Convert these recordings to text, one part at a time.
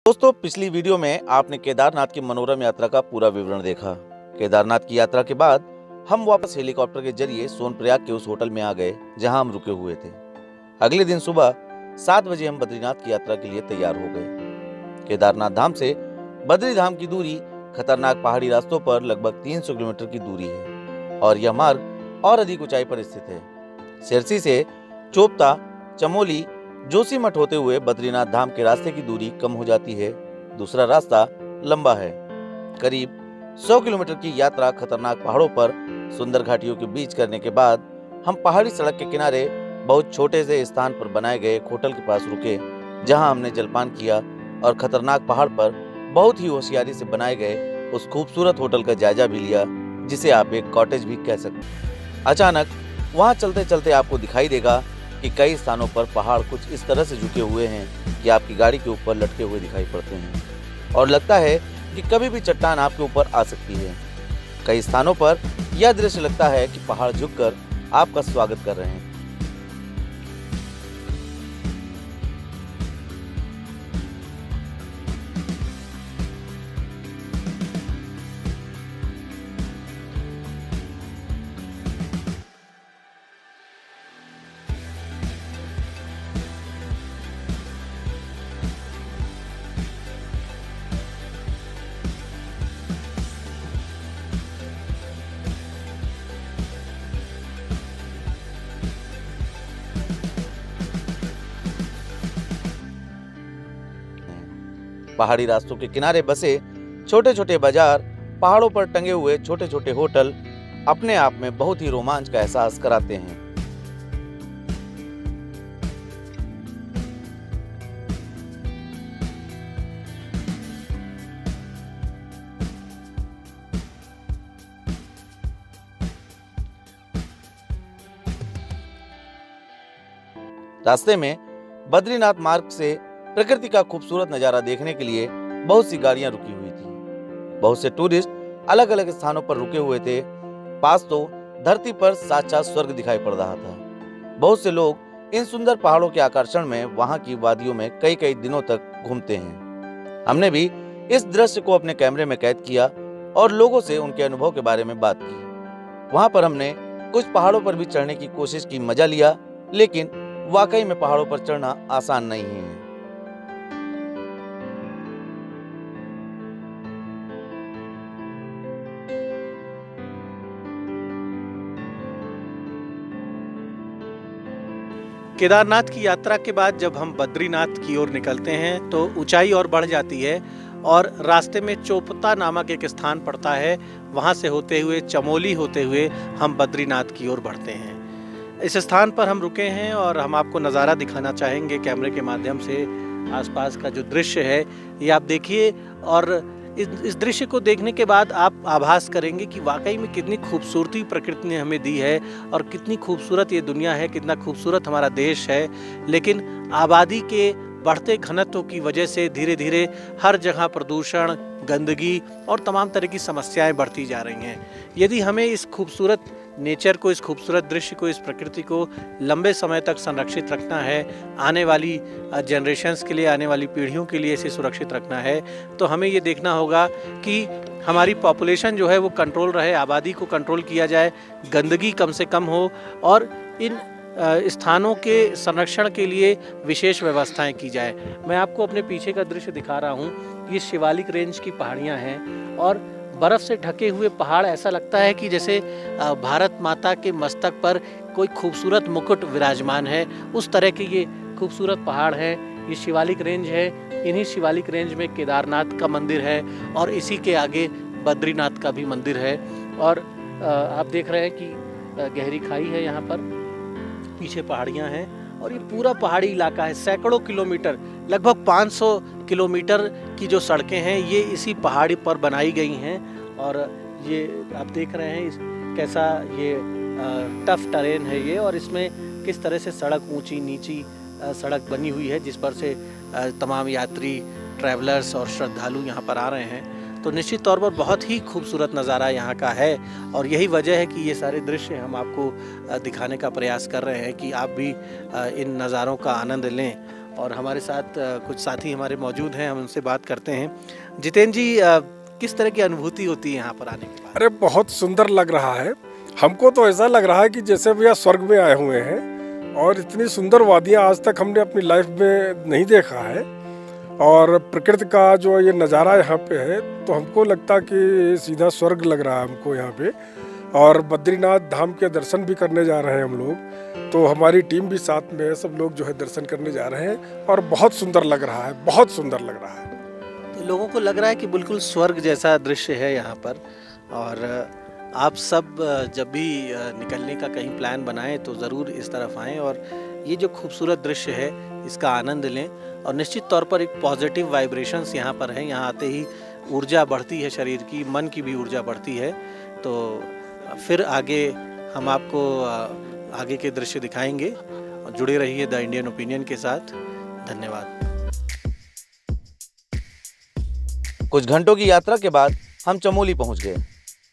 दोस्तों, पिछली वीडियो में आपने केदारनाथ की मनोरम यात्रा का पूरा विवरण देखा। केदारनाथ की यात्रा के बाद हम वापस हेलीकॉप्टर के जरिए सोनप्रयाग के उस होटल में आ गए जहां हम रुके हुए थे। अगले दिन सुबह 7 बजे हम बद्रीनाथ की यात्रा के लिए तैयार हो गए। केदारनाथ धाम से बद्री धाम की दूरी खतरनाक पहाड़ी रास्तों पर लगभग 300 किलोमीटर की दूरी है और यह मार्ग और अधिक ऊंचाई पर स्थित है। सिरसी से चोपता, चमोली, जोशीमठ होते हुए बद्रीनाथ धाम के रास्ते की दूरी कम हो जाती है। दूसरा रास्ता लंबा है। करीब 100 किलोमीटर की यात्रा खतरनाक पहाड़ों पर सुंदर घाटियों के बीच करने के बाद हम पहाड़ी सड़क के किनारे बहुत छोटे से स्थान पर बनाए गए एक होटल के पास रुके, जहां हमने जलपान किया और खतरनाक पहाड़ पर बहुत ही होशियारी से बनाए गए उस खूबसूरत होटल का जायजा भी लिया, जिसे आप एक कॉटेज भी कह सकते हैं। अचानक वहां चलते चलते आपको दिखाई देगा कि कई स्थानों पर पहाड़ कुछ इस तरह से झुके हुए हैं कि आपकी गाड़ी के ऊपर लटके हुए दिखाई पड़ते हैं और लगता है कि कभी भी चट्टान आपके ऊपर आ सकती है। कई स्थानों पर यह दृश्य लगता है कि पहाड़ झुककर आपका स्वागत कर रहे हैं। पहाड़ी रास्तों के किनारे बसे छोटे छोटे बाजार, पहाड़ों पर टंगे हुए छोटे छोटे होटल अपने आप में बहुत ही रोमांच का एहसास कराते हैं। रास्ते में बद्रीनाथ मार्ग से प्रकृति का खूबसूरत नजारा देखने के लिए बहुत सी गाड़ियां रुकी हुई थी। बहुत से टूरिस्ट अलग अलग स्थानों पर रुके हुए थे। पास तो धरती पर साक्षात स्वर्ग दिखाई पड़ रहा था। बहुत से लोग इन सुंदर पहाड़ों के आकर्षण में वहां की वादियों में कई कई दिनों तक घूमते हैं। हमने भी इस दृश्य को अपने कैमरे में कैद किया और लोगों से उनके अनुभव के बारे में बात की। वहां पर हमने कुछ पहाड़ों पर भी चढ़ने की कोशिश की, मजा लिया, लेकिन वाकई में पहाड़ों पर चढ़ना आसान नहीं है। केदारनाथ की यात्रा के बाद जब हम बद्रीनाथ की ओर निकलते हैं तो ऊंचाई और बढ़ जाती है और रास्ते में चोपता नामक एक स्थान पड़ता है। वहां से होते हुए चमोली होते हुए हम बद्रीनाथ की ओर बढ़ते हैं। इस स्थान पर हम रुके हैं और हम आपको नज़ारा दिखाना चाहेंगे कैमरे के माध्यम से। आसपास का जो दृश्य है ये आप देखिए और इस दृश्य को देखने के बाद आप आभास करेंगे कि वाकई में कितनी खूबसूरती प्रकृति ने हमें दी है और कितनी खूबसूरत ये दुनिया है, कितना खूबसूरत हमारा देश है। लेकिन आबादी के बढ़ते घनत्व की वजह से धीरे धीरे हर जगह प्रदूषण, गंदगी और तमाम तरह की समस्याएं बढ़ती जा रही हैं। यदि हमें इस खूबसूरत नेचर को, इस खूबसूरत दृश्य को, इस प्रकृति को लंबे समय तक संरक्षित रखना है, आने वाली जनरेशन्स के लिए, आने वाली पीढ़ियों के लिए इसे सुरक्षित रखना है, तो हमें ये देखना होगा कि हमारी पॉपुलेशन जो है वो कंट्रोल रहे, आबादी को कंट्रोल किया जाए, गंदगी कम से कम हो और इन स्थानों के संरक्षण के लिए विशेष व्यवस्थाएं की जाए। मैं आपको अपने पीछे का दृश्य दिखा रहा हूँ। ये शिवालिक रेंज की पहाड़ियाँ हैं और बर्फ़ से ढके हुए पहाड़, ऐसा लगता है कि जैसे भारत माता के मस्तक पर कोई खूबसूरत मुकुट विराजमान है। उस तरह के ये खूबसूरत पहाड़ हैं। ये शिवालिक रेंज है। इन्हीं शिवालिक रेंज में केदारनाथ का मंदिर है और इसी के आगे बद्रीनाथ का भी मंदिर है। और आप देख रहे हैं कि गहरी खाई है, यहाँ पर पीछे पहाड़ियाँ हैं और ये पूरा पहाड़ी इलाका है। सैकड़ों किलोमीटर, लगभग 500 किलोमीटर की जो सड़कें हैं ये इसी पहाड़ी पर बनाई गई हैं। और ये आप देख रहे हैं कैसा ये टफ टेरेन है ये, और इसमें किस तरह से सड़क ऊंची नीची सड़क बनी हुई है जिस पर से तमाम यात्री, ट्रैवलर्स और श्रद्धालु यहाँ पर आ रहे हैं। तो निश्चित तौर पर बहुत ही खूबसूरत नज़ारा यहाँ का है और यही वजह है कि ये सारे दृश्य हम आपको दिखाने का प्रयास कर रहे हैं कि आप भी इन नज़ारों का आनंद लें और हमारे साथ कुछ साथी हमारे मौजूद हैं, हम उनसे बात करते हैं। जितेंद्र जी, किस तरह की अनुभूति होती है यहाँ पर आने के बाद? अरे बहुत सुंदर लग रहा है। हमको तो ऐसा लग रहा है कि जैसे भैया स्वर्ग में आए हुए हैं, और इतनी सुंदर वादियाँ आज तक हमने अपनी लाइफ में नहीं देखा है। और प्रकृति का जो ये नज़ारा यहाँ पे है, तो हमको लगता कि सीधा स्वर्ग लग रहा है हमको यहाँ पे। और बद्रीनाथ धाम के दर्शन भी करने जा रहे हैं हम लोग, तो हमारी टीम भी साथ में है, सब लोग जो है दर्शन करने जा रहे हैं, और बहुत सुंदर लग रहा है, बहुत सुंदर लग रहा है। तो लोगों को लग रहा है कि बिल्कुल स्वर्ग जैसा दृश्य है यहाँ पर। और आप सब जब भी निकलने का कहीं प्लान बनाएं तो ज़रूर इस तरफ आएं और ये जो खूबसूरत दृश्य है इसका आनंद लें। और निश्चित तौर पर एक पॉजिटिव वाइब्रेशंस यहाँ पर हैं। यहाँ आते ही ऊर्जा बढ़ती है, शरीर की, मन की भी ऊर्जा बढ़ती है। तो फिर आगे हम आपको आगे के दृश्य दिखाएंगे। जुड़े रहिए द इंडियन ओपिनियन के साथ। धन्यवाद। कुछ घंटों की यात्रा के बाद हम चमोली पहुंच गए।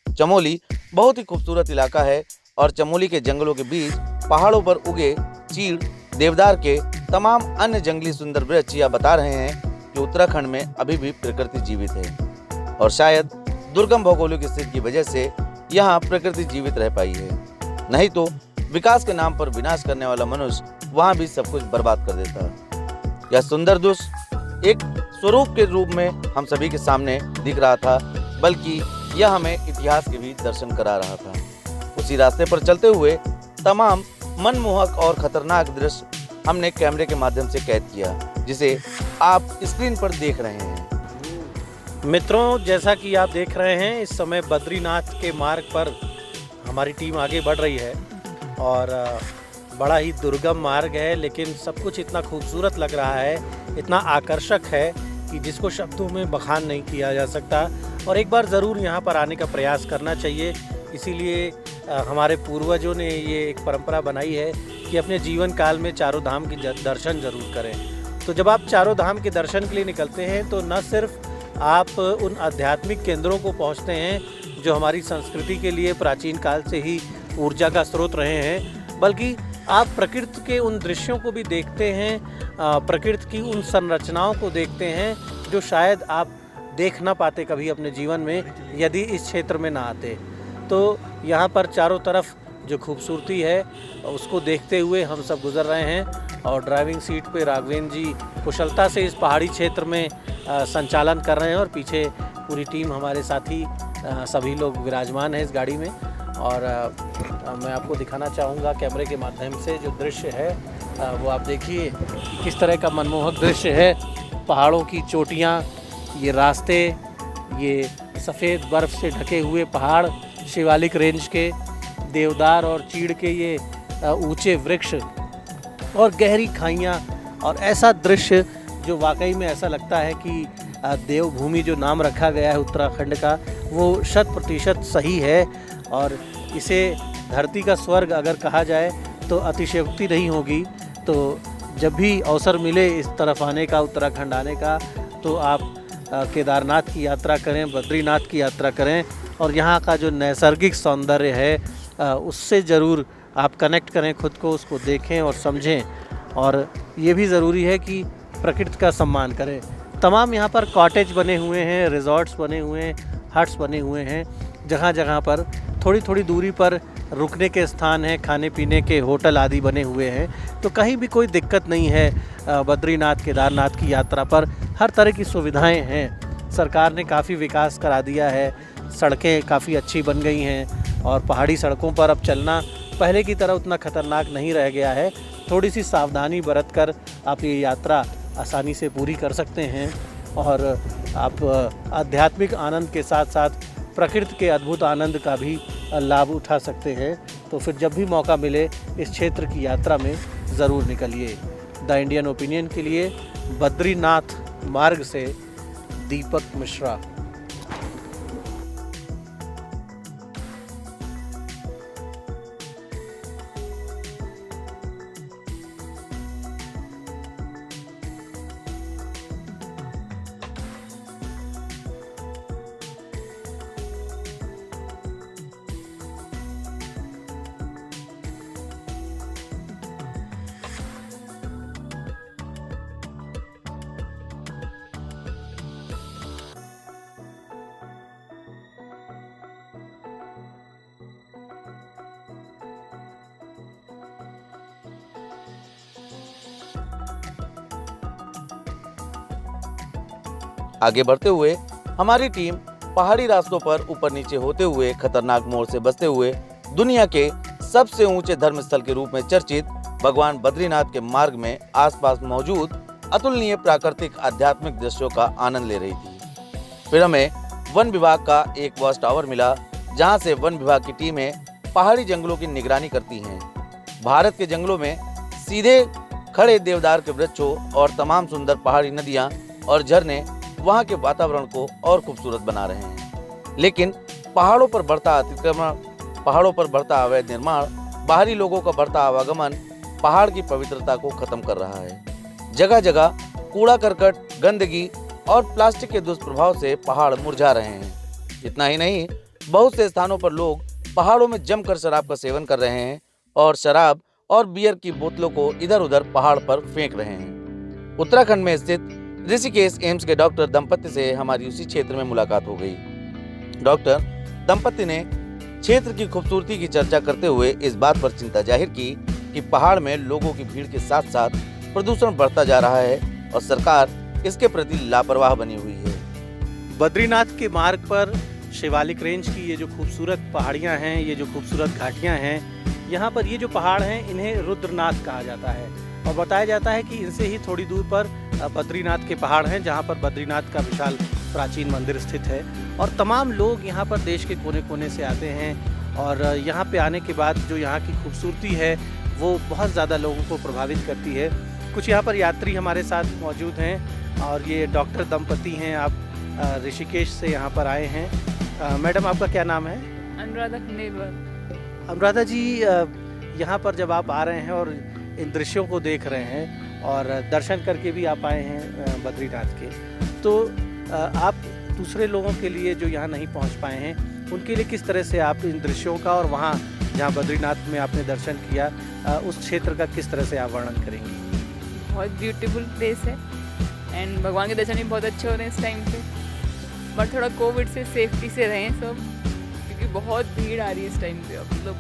चमोली बहुत ही खूबसूरत इलाका है और चमोली के जंगलों के बीच पहाड़ों पर उगे चीड़, देवदार के तमाम अन्य जंगली सुंदर वृक्ष यह बता रहे हैं कि उत्तराखंड में अभी भी प्रकृति जीवित है और शायद दुर्गम भौगोलिक स्थिति की वजह से यहाँ प्रकृति जीवित रह पाई है। नहीं तो विकास के नाम पर विनाश करने वाला मनुष्य वहाँ भी सब कुछ बर्बाद कर देता। यह सुंदर दृश्य एक स्वरूप के रूप में हम सभी के सामने दिख रहा था, बल्कि यह हमें इतिहास के भी दर्शन करा रहा था। उसी रास्ते पर चलते हुए तमाम मनमोहक और खतरनाक दृश्य हमने कैमरे के माध्यम से कैद किया, जिसे आप स्क्रीन पर देख रहे हैं। मित्रों, जैसा कि आप देख रहे हैं, इस समय बद्रीनाथ के मार्ग पर हमारी टीम आगे बढ़ रही है और बड़ा ही दुर्गम मार्ग है, लेकिन सब कुछ इतना खूबसूरत लग रहा है, इतना आकर्षक है कि जिसको शब्दों में बखान नहीं किया जा सकता। और एक बार ज़रूर यहाँ पर आने का प्रयास करना चाहिए। इसीलिए हमारे पूर्वजों ने ये एक परंपरा बनाई है कि अपने जीवन काल में चारों धाम के दर्शन ज़रूर करें। तो जब आप चारों धाम के दर्शन के लिए निकलते हैं तो न सिर्फ आप उन आध्यात्मिक केंद्रों को पहुँचते हैं जो हमारी संस्कृति के लिए प्राचीन काल से ही ऊर्जा का स्रोत रहे हैं, बल्कि आप प्रकृति के उन दृश्यों को भी देखते हैं, प्रकृति की उन संरचनाओं को देखते हैं जो शायद आप देख ना पाते कभी अपने जीवन में यदि इस क्षेत्र में ना आते। तो यहाँ पर चारों तरफ जो खूबसूरती है उसको देखते हुए हम सब गुजर रहे हैं और ड्राइविंग सीट पे राघवेंद्र जी कुशलता से इस पहाड़ी क्षेत्र में संचालन कर रहे हैं और पीछे पूरी टीम हमारे साथी सभी लोग विराजमान हैं इस गाड़ी में। और मैं आपको दिखाना चाहूँगा कैमरे के माध्यम से जो दृश्य है वो आप देखिए किस तरह का मनमोहक दृश्य है। पहाड़ों की चोटियाँ, ये रास्ते, ये सफ़ेद बर्फ़ से ढके हुए पहाड़, शिवालिक रेंज के देवदार और चीड़ के ये ऊंचे वृक्ष और गहरी खाइयाँ, और ऐसा दृश्य जो वाकई में ऐसा लगता है कि देवभूमि जो नाम रखा गया है उत्तराखंड का वो 100% सही है। और इसे धरती का स्वर्ग अगर कहा जाए तो अतिशयोक्ति नहीं होगी। तो जब भी अवसर मिले इस तरफ आने का, उत्तराखंड आने का, तो आप केदारनाथ की यात्रा करें, बद्रीनाथ की यात्रा करें और यहाँ का जो नैसर्गिक सौंदर्य है उससे ज़रूर आप कनेक्ट करें खुद को, उसको देखें और समझें। और ये भी ज़रूरी है कि प्रकृति का सम्मान करें। तमाम यहाँ पर कॉटेज बने हुए हैं, रिजॉर्ट्स बने हुए हैं, हट्स बने हुए हैं, जगह जगह पर थोड़ी थोड़ी दूरी पर रुकने के स्थान हैं, खाने पीने के होटल आदि बने हुए हैं। तो कहीं भी कोई दिक्कत नहीं है। बद्रीनाथ केदारनाथ की यात्रा पर हर तरह की सुविधाएं हैं। सरकार ने काफ़ी विकास करा दिया है, सड़कें काफ़ी अच्छी बन गई हैं और पहाड़ी सड़कों पर अब चलना पहले की तरह उतना खतरनाक नहीं रह गया है। थोड़ी सी सावधानी बरत कर आप ये यात्रा आसानी से पूरी कर सकते हैं और आप आध्यात्मिक आनंद के साथ साथ प्रकृति के अद्भुत आनंद का भी लाभ उठा सकते हैं। तो फिर जब भी मौका मिले इस क्षेत्र की यात्रा में ज़रूर निकलिए। द इंडियन ओपिनियन के लिए बद्रीनाथ मार्ग से दीपक मिश्रा। आगे बढ़ते हुए हमारी टीम पहाड़ी रास्तों पर ऊपर नीचे होते हुए खतरनाक मोड़ से बचते हुए दुनिया के सबसे ऊंचे धर्म स्थल के रूप में चर्चित भगवान बद्रीनाथ के मार्ग में आसपास मौजूद अतुलनीय प्राकृतिक आध्यात्मिक दृश्यों का आनंद ले रही थी। फिर हमें वन विभाग का एक वॉच टावर मिला, जहां से वन विभाग की टीमें पहाड़ी जंगलों की निगरानी करती हैं। भारत के जंगलों में सीधे खड़े देवदार के वृक्षों और तमाम सुंदर पहाड़ी नदियां और झरने वहां के वातावरण को और खूबसूरत बना रहे हैं। लेकिन पहाड़ों पर बढ़ता अतिक्रमण, पहाड़ों पर बढ़ता अवैध निर्माण, बाहरी लोगों का बढ़ता आवागमन पहाड़ की पवित्रता को खत्म कर रहा है। जगह जगह कूड़ा करकट, गंदगी और प्लास्टिक के दुष्प्रभाव से पहाड़ मुरझा रहे हैं। इतना ही नहीं, बहुत से स्थानों पर लोग पहाड़ों में जमकर शराब का सेवन कर रहे हैं और शराब और बियर की बोतलों को इधर उधर पहाड़ पर फेंक रहे हैं। उत्तराखंड में स्थित ऋषिकेश एम्स के डॉक्टर दंपति से हमारी उसी क्षेत्र में मुलाकात हो गई। डॉक्टर दंपति ने क्षेत्र की खूबसूरती की चर्चा करते हुए इस बात पर चिंता जाहिर की कि पहाड़ में लोगों की भीड़ के साथ साथ प्रदूषण बढ़ता जा रहा है और सरकार इसके प्रति लापरवाह बनी हुई है। बद्रीनाथ के मार्ग पर शिवालिक रेंज की ये जो खूबसूरत पहाड़ियाँ हैं, ये जो खूबसूरत घाटियाँ हैं, यहाँ पर ये जो पहाड़ हैं इन्हें रुद्रनाथ कहा जाता है और बताया जाता है कि इनसे ही थोड़ी दूर पर बद्रीनाथ के पहाड़ हैं, जहाँ पर बद्रीनाथ का विशाल प्राचीन मंदिर स्थित है। और तमाम लोग यहाँ पर देश के कोने कोने से आते हैं और यहाँ पे आने के बाद जो यहाँ की खूबसूरती है वो बहुत ज़्यादा लोगों को प्रभावित करती है। कुछ यहाँ पर यात्री हमारे साथ मौजूद हैं और ये डॉक्टर दंपति हैं, आप ऋषिकेश से यहाँ पर आए हैं। मैडम, आपका क्या नाम है? अनुराधा खंडेलवाल। अनुराधा जी, यहाँ पर जब आप आ रहे हैं और इन दृश्यों को देख रहे हैं और दर्शन करके भी आप आए हैं बद्रीनाथ के, तो आप दूसरे लोगों के लिए जो यहाँ नहीं पहुँच पाए हैं उनके लिए किस तरह से आप इन दृश्यों का और वहाँ जहाँ बद्रीनाथ में आपने दर्शन किया उस क्षेत्र का किस तरह से आप वर्णन करेंगे? बहुत ब्यूटीफुल प्लेस है एंड भगवान के दर्शन भी बहुत अच्छे हो रहे हैं इस टाइम पे, बट थोड़ा कोविड से सेफ्टी से रहें सब, क्योंकि बहुत भीड़ आ रही है इस टाइम पे। अब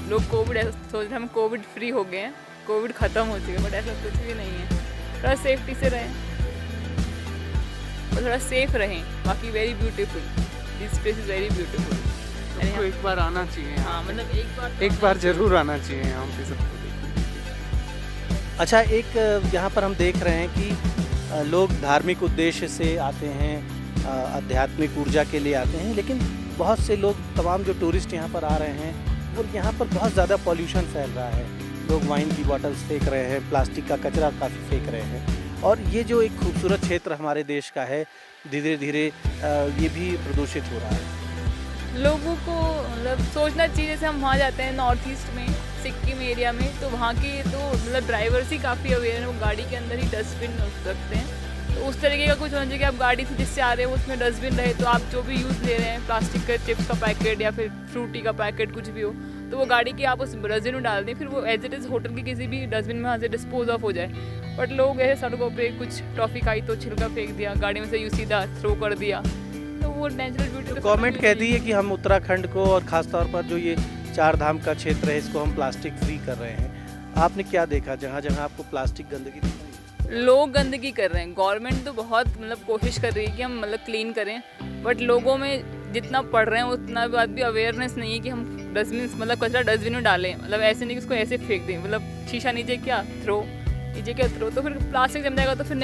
लोग कोविड ऐसा सोच रहे हैं हम कोविड फ्री हो गए हैं, कोविड ख़त्म हो चुके हैं, बट ऐसा कुछ भी नहीं है। थोड़ा सेफ्टी से रहें और थोड़ा सेफ रहें। बाकी very beautiful, this place is very beautiful. सबको एक बार आना चाहिए। हाँ, मतलब एक बार जरूर आना चाहिए यहाँ पे सबको। अच्छा, एक यहाँ पर हम देख रहे हैं कि लोग धार्मिक उद्देश्य से आते हैं, आध्यात्मिक ऊर्जा के लिए आते हैं, लेकिन बहुत से लोग, तमाम जो टूरिस्ट यहाँ पर आ रहे हैं, और यहाँ पर बहुत ज़्यादा पॉल्यूशन फैल रहा है। लोग वाइन की बॉटल्स फेंक रहे हैं, प्लास्टिक का कचरा काफ़ी फेंक रहे हैं और ये जो एक खूबसूरत क्षेत्र हमारे देश का है, धीरे धीरे ये भी प्रदूषित हो रहा है। लोगों को मतलब सोचना चाहिए। जैसे हम वहाँ जाते हैं नॉर्थ ईस्ट में, सिक्किम एरिया में, तो वहाँ के तो मतलब ड्राइवर्स ही काफ़ी अवेयर हैं, वो गाड़ी के अंदर ही डस्टबिन रखते हैं। तो उस तरीके का कुछ होना चाहिए कि आप गाड़ी से जिससे आ रहे हैं उसमें डस्टबिन रहे, तो आप जो भी यूज़ ले रहे हैं, प्लास्टिक का चिप्स का पैकेट या फिर फ्रूटी का पैकेट कुछ भी हो, तो वो गाड़ी की आप उस डस्टबिन में डाल दें, फिर वो एज इट इज़ होटल की किसी भी डस्टबिन में वहाँ से डिस्पोज ऑफ हो जाए। बट लोग ऐसे सड़कों पे कुछ टॉफ़ी खाई तो छिलका फेंक दिया, गाड़ी में से यूँ सीधा थ्रो कर दिया, तो वो नेचुरल ब्यूटी। गवर्नमेंट कहती है कि हम उत्तराखंड को और ख़ासतौर पर जो ये चार धाम का क्षेत्र है इसको हम प्लास्टिक फ्री कर रहे हैं। आपने क्या देखा जहाँ जहाँ आपको प्लास्टिक गंदगी दिखाई? लोग गंदगी कर रहे हैं। गवर्नमेंट तो बहुत मतलब कोशिश कर रही है कि हम मतलब क्लीन करें, बट लोगों में जितना पढ़ रहे हैं उतना बात भी अवेयरनेस नहीं है कि हम डस्टबिन मतलब कचरा डस्टबिन में डालें। मतलब ऐसे नहीं कि उसको ऐसे फेंक दें, मतलब शीशा नीचे क्या थ्रो, नीचे क्या थ्रो, तो फिर प्लास्टिक जम जाएगा तो फिर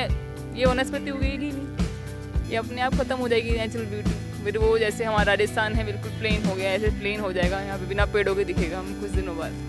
ये वनस्पति उगेगी नहीं, ये अपने आप खत्म हो जाएगी नेचुरल ब्यूटी। फिर वो जैसे हमारा राजस्थान है बिल्कुल प्लेन हो गया, ऐसे प्लेन हो जाएगा, यहाँ पे बिना पेड़ों के दिखेगा हम कुछ दिनों बाद।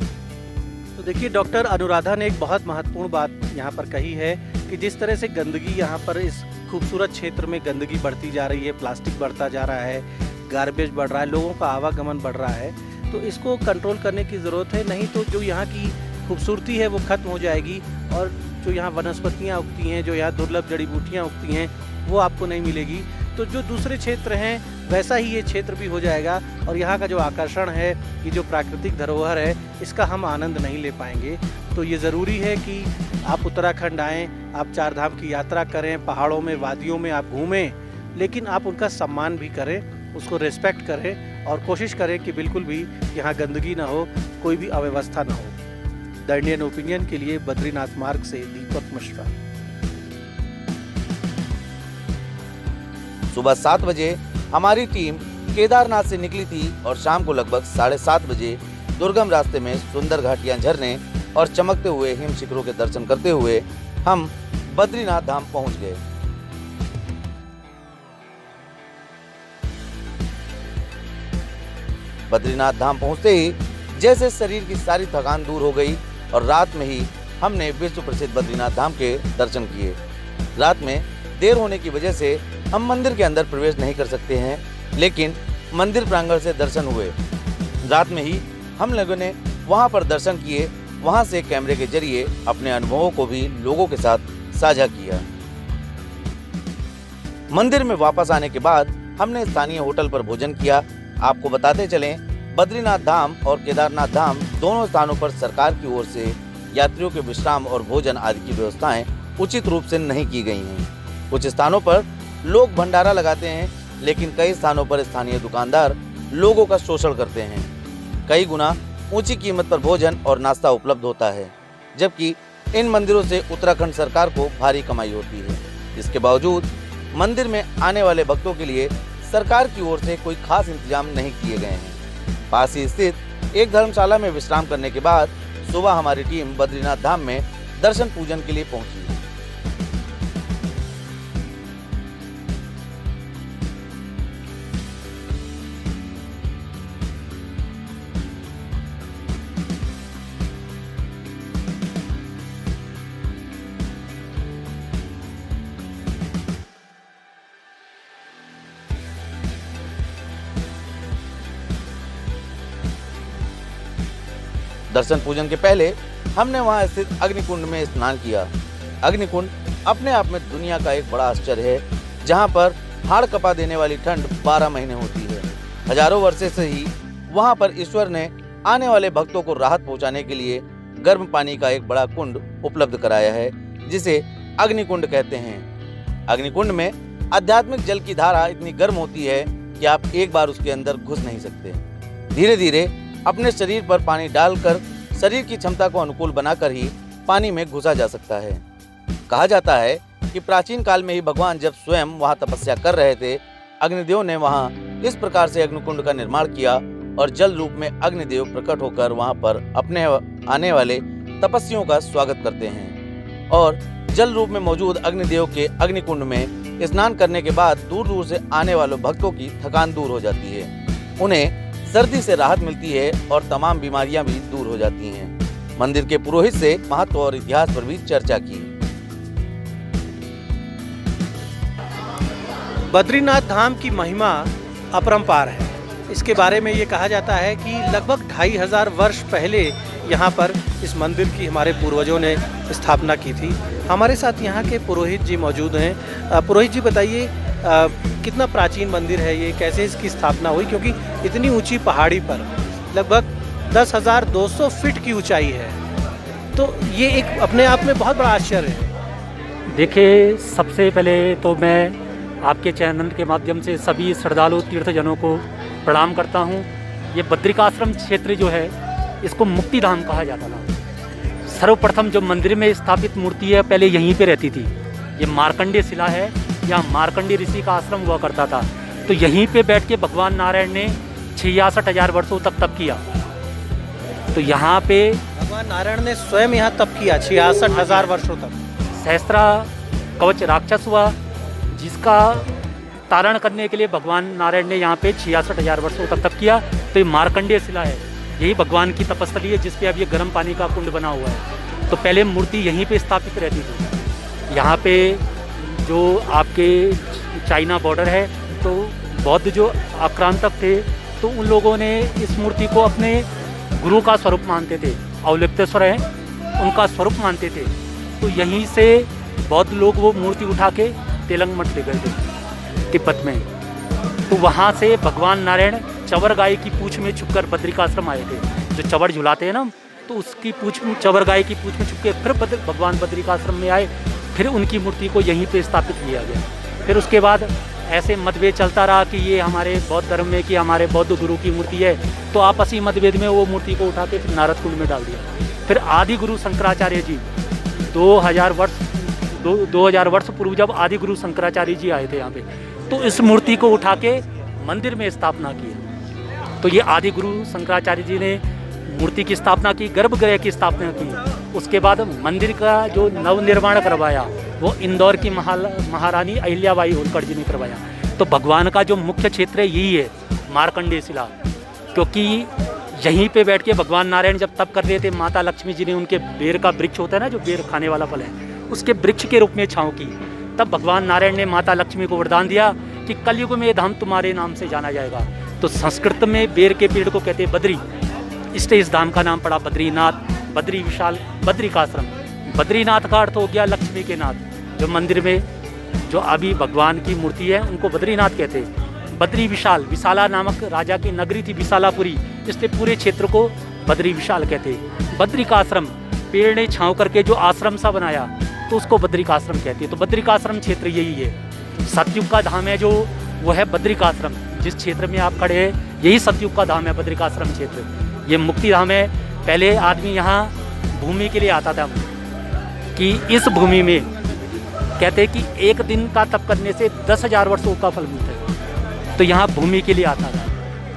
तो देखिए, डॉक्टर अनुराधा ने एक बहुत महत्वपूर्ण बात यहाँ पर कही है कि जिस तरह से गंदगी यहाँ पर इस खूबसूरत क्षेत्र में गंदगी बढ़ती जा रही है, प्लास्टिक बढ़ता जा रहा है, गार्बेज बढ़ रहा है, लोगों का आवागमन बढ़ रहा है, तो इसको कंट्रोल करने की ज़रूरत है। नहीं तो जो यहाँ की खूबसूरती है वो ख़त्म हो जाएगी और जो यहाँ वनस्पतियाँ उगती हैं, जो यहाँ दुर्लभ जड़ी बूटियाँ उगती हैं, वो आपको नहीं मिलेगी। तो जो दूसरे क्षेत्र हैं वैसा ही ये क्षेत्र भी हो जाएगा और यहाँ का जो आकर्षण है, ये जो प्राकृतिक धरोहर है, इसका हम आनंद नहीं ले पाएंगे। तो ये ज़रूरी है कि आप उत्तराखंड आएँ, आप चार धाम की यात्रा करें, पहाड़ों में, वादियों में आप घूमें, लेकिन आप उनका सम्मान भी करें, उसको रिस्पेक्ट करें और कोशिश करें कि बिल्कुल भी यहाँ गंदगी ना हो, कोई भी अव्यवस्था ना हो। द इंडियन ओपिनियन के लिए बद्रीनाथ मार्ग से दीपक मिश्रा। सुबह 7 बजे हमारी टीम केदारनाथ से निकली थी और शाम को लगभग 7:30 बजे दुर्गम रास्ते में सुंदर घाटियां, झरने और चमकते हुए हिम शिखरों के दर्शन करते हुए हम बद्रीनाथ धाम पहुंच गए। बद्रीनाथ धाम पहुंचते ही जैसे शरीर की सारी थकान दूर हो गई और रात में ही हमने विश्व प्रसिद्ध बद्रीनाथ धाम के दर्शन किए। रात में देर होने की वजह से हम मंदिर के अंदर प्रवेश नहीं कर सकते हैं, लेकिन मंदिर प्रांगण से दर्शन हुए। रात में ही हम लोगों ने वहां पर दर्शन किए, वहां से कैमरे के जरिए अपने अनुभवों को भी लोगों के साथ साझा किया। मंदिर में वापस आने के बाद हमने स्थानीय होटल पर भोजन किया। आपको बताते चलें, बद्रीनाथ धाम और केदारनाथ धाम दोनों स्थानों पर सरकार की ओर से यात्रियों के विश्राम और भोजन आदि की व्यवस्थाएं उचित रूप से नहीं की गई हैं। कुछ स्थानों पर लोग भंडारा लगाते हैं, लेकिन कई स्थानों पर स्थानीय दुकानदार लोगों का शोषण करते हैं। कई गुना ऊंची कीमत पर भोजन और नाश्ता उपलब्ध होता है, जबकि इन मंदिरों से उत्तराखंड सरकार को भारी कमाई होती है। इसके बावजूद मंदिर में आने वाले भक्तों के लिए सरकार की ओर से कोई खास इंतजाम नहीं किए गए हैं। पास ही स्थित एक धर्मशाला में विश्राम करने के बाद सुबह हमारी टीम बद्रीनाथ धाम में दर्शन पूजन के लिए पहुंची। दर्शन पूजन के पहले हमने वहां स्थित अग्निकुंड में स्नान किया। अग्निकुंड अपने आप में दुनिया का एक बड़ा आश्चर्य है, जहां पर हाड़ कपा देने वाली ठंड 12 महीने होती है। हजारों वर्षों से ही वहां पर ईश्वर ने आने वाले भक्तों को राहत पहुंचाने के लिए गर्म पानी का एक बड़ा कुंड उपलब्ध कराया है, जिसे अग्निकुंड कहते हैं। अग्निकुंड में आध्यात्मिक जल की धारा इतनी गर्म होती है कि आप एक बार उसके अंदर घुस नहीं सकते। धीरे धीरे अपने शरीर पर पानी डालकर शरीर की क्षमता को अनुकूल बनाकर ही पानी में घुसा जा सकता है। कहा जाता है कि प्राचीन काल में ही भगवान जब स्वयं वहां तपस्या कर रहे थे, अग्निदेव ने वहां इस प्रकार से अग्निकुंड का निर्माण किया और जल रूप में अग्निदेव प्रकट होकर वहां पर अपने आने वाले तपस्वियों का स्वागत करते हैं। और जल रूप में मौजूद अग्निदेव के अग्निकुंड में स्नान करने के बाद दूर दूर से आने वाले भक्तों की थकान दूर हो जाती है, उन्हें सर्दी से राहत मिलती है और तमाम बीमारियां भी दूर हो जाती हैं। मंदिर के पुरोहित से महत्व और इतिहास पर भी चर्चा की। बद्रीनाथ धाम की महिमा अपरंपार है। इसके बारे में ये कहा जाता है कि लगभग 2500 वर्ष पहले यहाँ पर इस मंदिर की हमारे पूर्वजों ने स्थापना की थी। हमारे साथ यहाँ के पुरोहित जी मौजूद हैं। पुरोहित जी बताइए, कितना प्राचीन मंदिर है ये, कैसे इसकी स्थापना हुई, क्योंकि इतनी ऊंची पहाड़ी पर लगभग 10,200 फीट की ऊंचाई है, तो ये एक अपने आप में बहुत बड़ा आश्चर्य है। देखिए, सबसे पहले तो मैं आपके चैनल के माध्यम से सभी श्रद्धालु तीर्थजनों को प्रणाम करता हूँ। ये बद्रिकाश्रम क्षेत्र जो है, इसको मुक्तिधाम कहा जाता था। सर्वप्रथम जो मंदिर में स्थापित मूर्ति है, पहले यहीं पे रहती थी। ये मार्कंडेय शिला है, यहाँ मार्कंडेय ऋषि का आश्रम हुआ करता था। तो यहीं पे बैठ के भगवान नारायण ने 66,000 वर्षों तक तप किया। तो यहाँ पे भगवान नारायण ने स्वयं यहाँ तप किया 66,000 वर्षों तक। सहस्त्रा कवच राक्षस हुआ, जिसका तारण करने के लिए भगवान नारायण ने यहाँ पे 66,000 वर्षों तक तप किया। तो ये मार्कंडेय शिला है, यही भगवान की तपस्थली है, जिसपे अब ये गर्म पानी का कुंड बना हुआ है। तो पहले मूर्ति यहीं पे स्थापित रहती थी। यहाँ पे जो आपके चाइना बॉर्डर है, तो बौद्ध जो आक्रांतक थे, तो उन लोगों ने इस मूर्ति को अपने गुरु का स्वरूप मानते थे। अवलिप्तेश्वर है, उनका स्वरूप मानते थे। तो यहीं से बौद्ध लोग वो मूर्ति उठा के तेलंग मठ ले गए थे तिब्बत में। तो वहाँ से भगवान नारायण चवर गाय की पूँछ में छुपकर बद्रिकाश्रम आए थे। जो चवर झुलाते हैं ना, तो उसकी पूँछ, चवर गाय की पूँछ में छुप के फिर भगवान बद्रिकाश्रम में आए। फिर उनकी मूर्ति को यहीं पे स्थापित किया गया। फिर उसके बाद ऐसे मतभेद चलता रहा कि ये हमारे बौद्ध धर्म में कि हमारे बौद्ध गुरु की मूर्ति है, तो आपसी मतभेद में वो मूर्ति को उठा के नारद कुंड में डाल दिया। फिर आदि गुरु शंकराचार्य जी 2000 वर्ष पूर्व जब आदि गुरु शंकराचार्य जी आए थे यहाँ पे, तो इस मूर्ति को उठा के मंदिर में स्थापना की। तो ये आदि गुरु शंकराचार्य जी ने मूर्ति की स्थापना की, गर्भगृह की स्थापना की। उसके बाद मंदिर का जो नवनिर्माण करवाया वो इंदौर की महारानी अहिल्याबाई होलकर जी ने करवाया। तो भगवान का जो मुख्य क्षेत्र है यही है, मार्कंडेय शिला, क्योंकि यहीं पे बैठ के भगवान नारायण जब तप कर रहे थे, माता लक्ष्मी जी ने उनके बेर का वृक्ष होता है ना, जो बेर खाने वाला फल है, उसके वृक्ष के रूप में छाँव की। तब भगवान नारायण ने माता लक्ष्मी को वरदान दिया कि कलयुग में धाम तुम्हारे नाम से जाना जाएगा। तो संस्कृत में बेर के पेड़ को कहते हैं बद्री, इसलिए इस धाम का नाम पड़ा बद्रीनाथ, बद्री विशाल, बद्री का आश्रम। बद्रीनाथ का अर्थ हो गया लक्ष्मी के नाथ। जो मंदिर में जो अभी भगवान की मूर्ति है उनको बद्रीनाथ कहते हैं। बद्री विशाल, विशाला नामक राजा की नगरी थी विशालापुरी, इसलिए पूरे क्षेत्र को बद्री विशाल कहते हैं। बद्री का आश्रम, पेड़ ने छाँव करके जो आश्रम सा बनाया तो उसको बद्री का आश्रम कहते हैं। तो बद्री का आश्रम क्षेत्र यही है। सतयुग का धाम है जो, वो है बद्री का आश्रम। जिस क्षेत्र में आप खड़े हैं यही सतयुग का धाम है, बद्री का आश्रम क्षेत्र। ये मुक्ति धाम है। पहले आदमी यहाँ भूमि के लिए आता था कि इस भूमि में कहते हैं कि एक दिन का तप करने से 10,000 वर्षों का फल मिलता है। तो यहाँ भूमि के लिए आता था।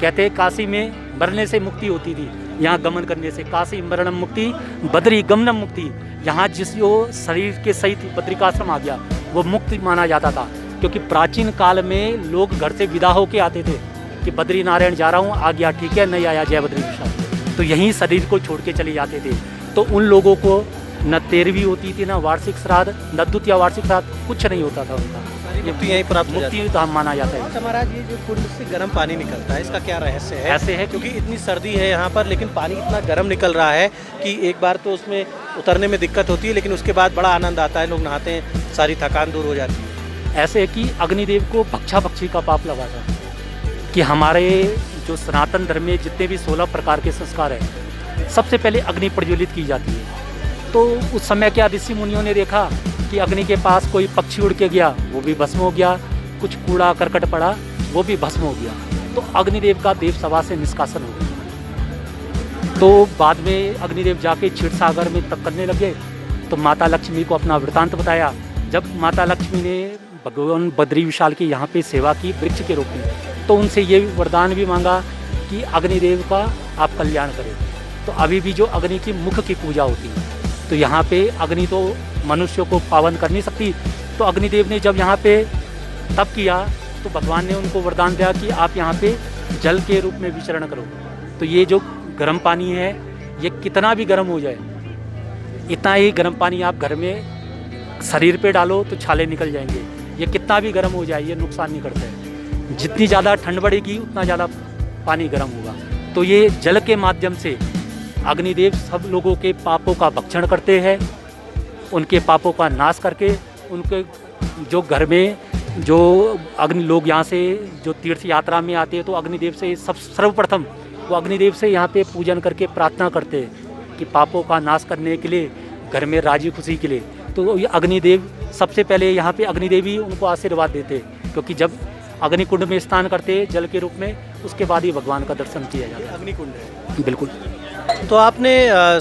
कहते हैं काशी में मरने से मुक्ति होती थी, यहाँ गमन करने से। काशी मरणम मुक्ति, बद्री गमनम मुक्ति। यहाँ जिस जो शरीर के सहित बद्रिकाश्रम आ गया वो मुक्ति माना जाता था, क्योंकि प्राचीन काल में लोग घर से विदा होके आते थे कि बद्री नारायण जा रहा हूँ, आ गया ठीक है, नहीं आया जय बद्री विशाल। तो यहीं शरीर को छोड़ के चले जाते थे। तो उन लोगों को न तेरहवीं होती थी, न वार्षिक श्राद्ध, न द्वितीय वार्षिक श्राद्ध, कुछ नहीं होता था उनका। मुक्ति यहीं प्राप्त हो जाती है। मुक्ति धाम माना जाता है। अच्छा महाराज, ये जो कुंड से गर्म पानी निकलता है, इसका क्या रहस्य है? ऐसे है क्योंकि इतनी सर्दी है यहाँ पर, लेकिन पानी इतना गर्म निकल रहा है कि एक बार तो उसमें उतरने में दिक्कत होती है, लेकिन उसके बाद बड़ा आनंद आता है, लोग नहाते हैं, सारी थकान दूर हो जाती है। ऐसे है कि अग्निदेव को भक्षा भक्षी का पाप लगा था कि हमारे जो सनातन धर्म में जितने भी 16 प्रकार के संस्कार हैं, सबसे पहले अग्नि प्रज्वलित की जाती है। तो उस समय क्या ऋषि मुनियों ने देखा कि अग्नि के पास कोई पक्षी उड़ के गया, वो भी भस्म हो गया, कुछ कूड़ा करकट पड़ा, वो भी भस्म हो गया। तो अग्निदेव का देव सभा से निष्कासन हो गया। तो बाद में अग्निदेव जाके क्षीर सागर में तप करने लगे। तो माता लक्ष्मी को अपना वृतांत बताया। जब माता लक्ष्मी ने भगवान बद्री विशाल की यहाँ पे सेवा की वृक्ष के रूप में, तो उनसे ये वरदान भी मांगा कि अग्निदेव का आप कल्याण करें। तो अभी भी जो अग्नि की मुख की पूजा होती है, तो यहाँ पे अग्नि तो मनुष्य को पावन कर नहीं सकती। तो अग्निदेव ने जब यहाँ पे तप किया तो भगवान ने उनको वरदान दिया कि आप यहाँ पे जल के रूप में विचरण करो। तो ये जो गर्म पानी है, ये कितना भी गर्म हो जाए, इतना ही गर्म पानी आप घर में शरीर पे डालो तो छाले निकल जाएंगे। ये कितना भी गर्म हो जाए, ये नुकसान नहीं करता है। जितनी ज़्यादा ठंड बढ़ेगी उतना ज़्यादा पानी गर्म होगा। तो ये जल के माध्यम से अग्निदेव सब लोगों के पापों का भक्षण करते हैं, उनके पापों का नाश करके उनके जो घर में जो अग्नि लोग यहाँ से जो तीर्थ यात्रा में आते हैं, तो अग्निदेव से सब सर्वप्रथम वो अग्निदेव से यहाँ पे पूजन करके प्रार्थना करते हैं कि पापों का नाश करने के लिए, घर में राजी खुशी के लिए। तो ये अग्निदेव सबसे पहले यहाँ पे अग्निदेव ही उनको आशीर्वाद देते हैं, क्योंकि जब अग्निकुंड में स्नान करते हैं जल के रूप में, उसके बाद ही भगवान का दर्शन किया जाता है। अग्निकुंड है बिल्कुल। तो आपने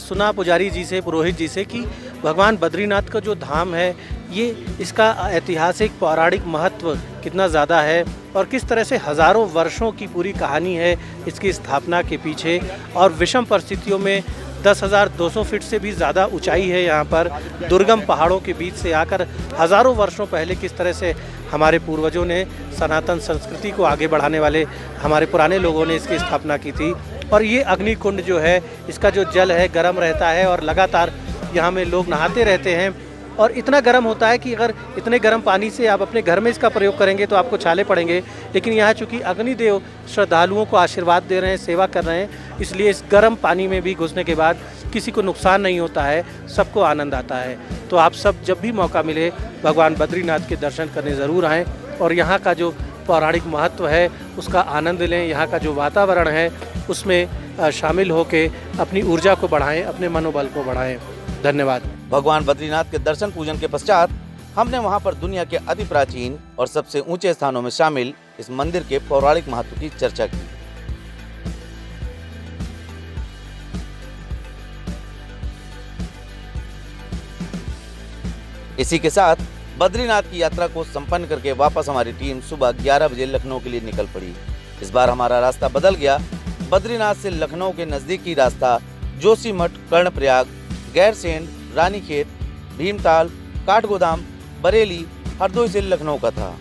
सुना पुजारी जी से, पुरोहित जी से, कि भगवान बद्रीनाथ का जो धाम है, ये इसका ऐतिहासिक पौराणिक महत्व कितना ज़्यादा है और किस तरह से हज़ारों वर्षों की पूरी कहानी है इसकी स्थापना के पीछे। और विषम परिस्थितियों में 10,200 फीट से भी ज़्यादा ऊंचाई है यहाँ पर, दुर्गम पहाड़ों के बीच से आकर हज़ारों वर्षों पहले किस तरह से हमारे पूर्वजों ने, सनातन संस्कृति को आगे बढ़ाने वाले हमारे पुराने लोगों ने इसकी स्थापना की थी। और ये अग्निकुंड जो है, इसका जो जल है गर्म रहता है और लगातार यहाँ में लोग नहाते रहते हैं। और इतना गर्म होता है कि अगर इतने गर्म पानी से आप अपने घर में इसका प्रयोग करेंगे तो आपको छाले पड़ेंगे, लेकिन यहाँ चूँकि अग्निदेव श्रद्धालुओं को आशीर्वाद दे रहे हैं, सेवा कर रहे हैं, इसलिए इस गर्म पानी में भी घुसने के बाद किसी को नुकसान नहीं होता है, सबको आनंद आता है। तो आप सब जब भी मौका मिले भगवान बद्रीनाथ के दर्शन करने ज़रूर आएँ और यहाँ का जो पौराणिक महत्व है उसका आनंद लें। यहाँ का जो वातावरण है उसमें शामिल होके अपनी ऊर्जा को बढ़ाएं, अपने मनोबल को बढ़ाएं। धन्यवाद। भगवान बद्रीनाथ के दर्शन पूजन के पश्चात हमने वहां पर दुनिया के अति प्राचीन और सबसे ऊंचे स्थानों में शामिल इस मंदिर के पौराणिक महत्व की चर्चा की। इसी के साथ बद्रीनाथ की यात्रा को संपन्न करके वापस हमारी टीम सुबह 11 बजे लखनऊ के लिए निकल पड़ी। इस बार हमारा रास्ता बदल गया। बद्रीनाथ से लखनऊ के नजदीकी रास्ता जोशीमठ, कर्णप्रयाग, गैरसैंण, रानीखेत, भीमताल, काठगोदाम, बरेली, हरदोई से लखनऊ का था।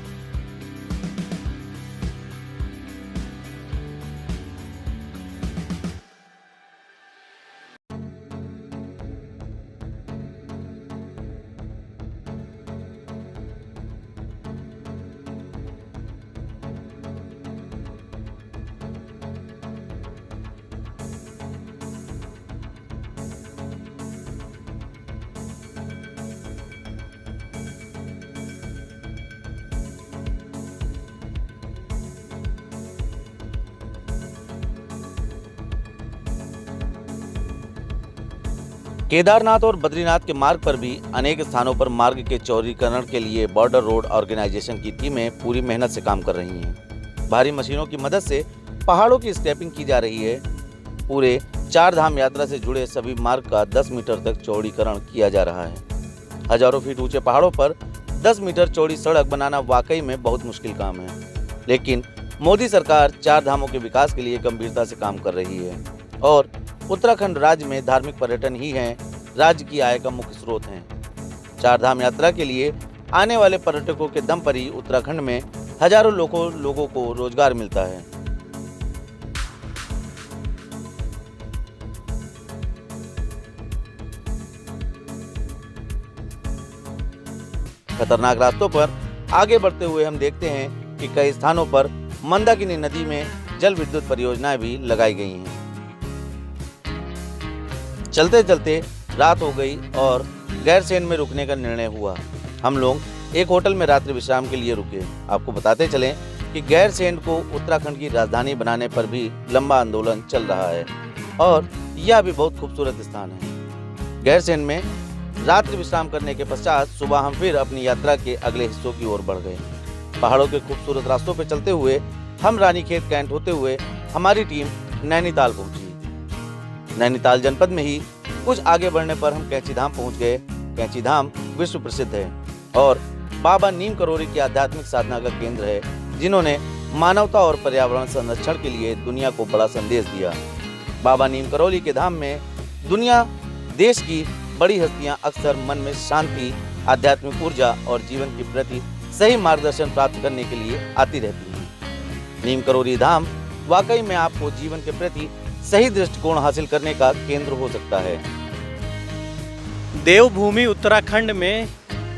केदारनाथ और बद्रीनाथ के मार्ग पर भी अनेक स्थानों पर मार्ग के चौड़ीकरण के लिए बॉर्डर रोड ऑर्गेनाइजेशन की टीमें पूरी मेहनत से काम कर रही हैं। भारी मशीनों की मदद से पहाड़ों की स्क्रैपिंग की जा रही है। पूरे 4 धाम यात्रा से जुड़े सभी मार्ग का 10 मीटर तक चौड़ीकरण किया जा रहा है। हजारों फीट ऊंचे पहाड़ों पर 10 मीटर चौड़ी सड़क बनाना वाकई में बहुत मुश्किल काम है, लेकिन मोदी सरकार 4 धामों के विकास के लिए गंभीरता से काम कर रही है और उत्तराखंड राज्य में धार्मिक पर्यटन ही है राज्य की आय का मुख्य स्रोत हैं। 4 धाम यात्रा के लिए आने वाले पर्यटकों के दम पर ही उत्तराखंड में हजारों लोगों को रोजगार मिलता है। खतरनाक रास्तों पर आगे बढ़ते हुए हम देखते हैं कि कई स्थानों पर मंदाकिनी नदी में जल विद्युत परियोजनाएं भी लगाई गई हैं। चलते चलते रात हो गई और गैरसैंण में रुकने का निर्णय हुआ। हम लोग एक होटल में रात्रि विश्राम के लिए रुके। आपको बताते चलें कि गैरसैंण को उत्तराखंड की राजधानी बनाने पर भी लंबा आंदोलन चल रहा है और यह भी बहुत खूबसूरत स्थान है। गैरसैंण में रात्रि विश्राम करने के पश्चात सुबह हम फिर अपनी यात्रा के अगले हिस्सों की ओर बढ़ गए। पहाड़ों के खूबसूरत रास्तों पर चलते हुए हम रानीखेत कैंट होते हुए हमारी टीम नैनीताल पहुंची। नैनीताल जनपद में ही कुछ आगे बढ़ने पर हम कैंची धाम पहुंच गए। कैंची धाम विश्व प्रसिद्ध है और बाबा नीम करोली की आध्यात्मिक साधना का केंद्र है, जिन्होंने मानवता और पर्यावरण संरक्षण के लिए दुनिया को बड़ा संदेश दिया। बाबा नीम करोली के धाम में दुनिया देश की बड़ी हस्तियां अक्सर मन में शांति, आध्यात्मिक ऊर्जा और जीवन के प्रति सही मार्गदर्शन प्राप्त करने के लिए आती रहती हैं। नीम करोली धाम वाकई में आपको जीवन के प्रति सही दृष्टिकोण हासिल करने का केंद्र हो सकता है। देवभूमि उत्तराखंड में